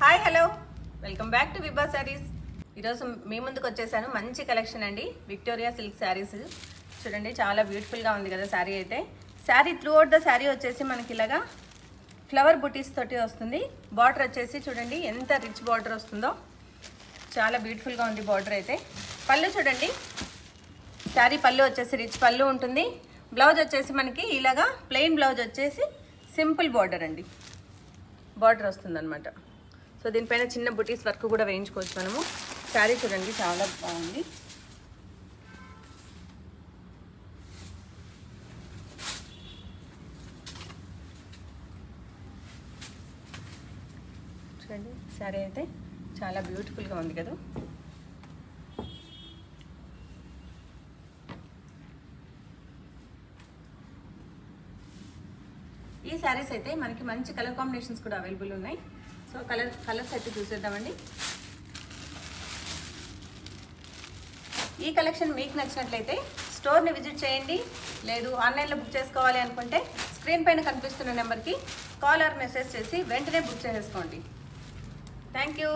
Hi hello welcome back to Vibha sarees. ఈరోజు మీ ముందుకు వచ్చేసాను. మంచి కలెక్షన్ అండి, విక్టోరియా సిల్క్ శారీస్. చూడండి చాలా బ్యూటిఫుల్గా ఉంది కదా శారీ అయితే. Sari through out the sari వచ్చేసి మనకి ఇలాగా ఫ్లవర్ బుటీస్ తోటి వస్తుంది. బార్డర్ వచ్చేసి చూడండి ఎంత రిచ్ బార్డర్ వస్తుందో, చాలా బ్యూటిఫుల్గా ఉంది బార్డర్ అయితే. పళ్ళు చూడండి, శారీ పళ్ళు వచ్చేసి రిచ్ పళ్ళు ఉంటుంది. బ్లౌజ్ వచ్చేసి మనకి ఇలాగా ప్లెయిన్ బ్లౌజ్ వచ్చేసి సింపుల్ బార్డర్ అండి, బార్డర్ వస్తుందన్నమాట. సో దీనిపైన చిన్న బుటీస్ వర్క్ కూడా వేయించుకోవచ్చు మనము. శారీ చూడండి చాలా బాగుంది. చూడండి శారీ అయితే చాలా బ్యూటిఫుల్గా ఉంది కదా. ఈ శారీస్ అయితే మనకి మంచి కలర్ కాంబినేషన్స్ కూడా అవైలబుల్ ఉన్నాయి. సో కలర్స్ అయితే చూసేద్దామండి. ఈ కలెక్షన్ మీకు నచ్చినట్లయితే స్టోర్ని విజిట్ చేయండి, లేదు ఆన్లైన్లో బుక్ చేసుకోవాలి అనుకుంటే స్క్రీన్ పైన కనిపిస్తున్న నెంబర్కి కాల్ ఆర్ మెసేజ్ చేసి వెంటనే బుక్ చేసేసుకోండి. Thank you.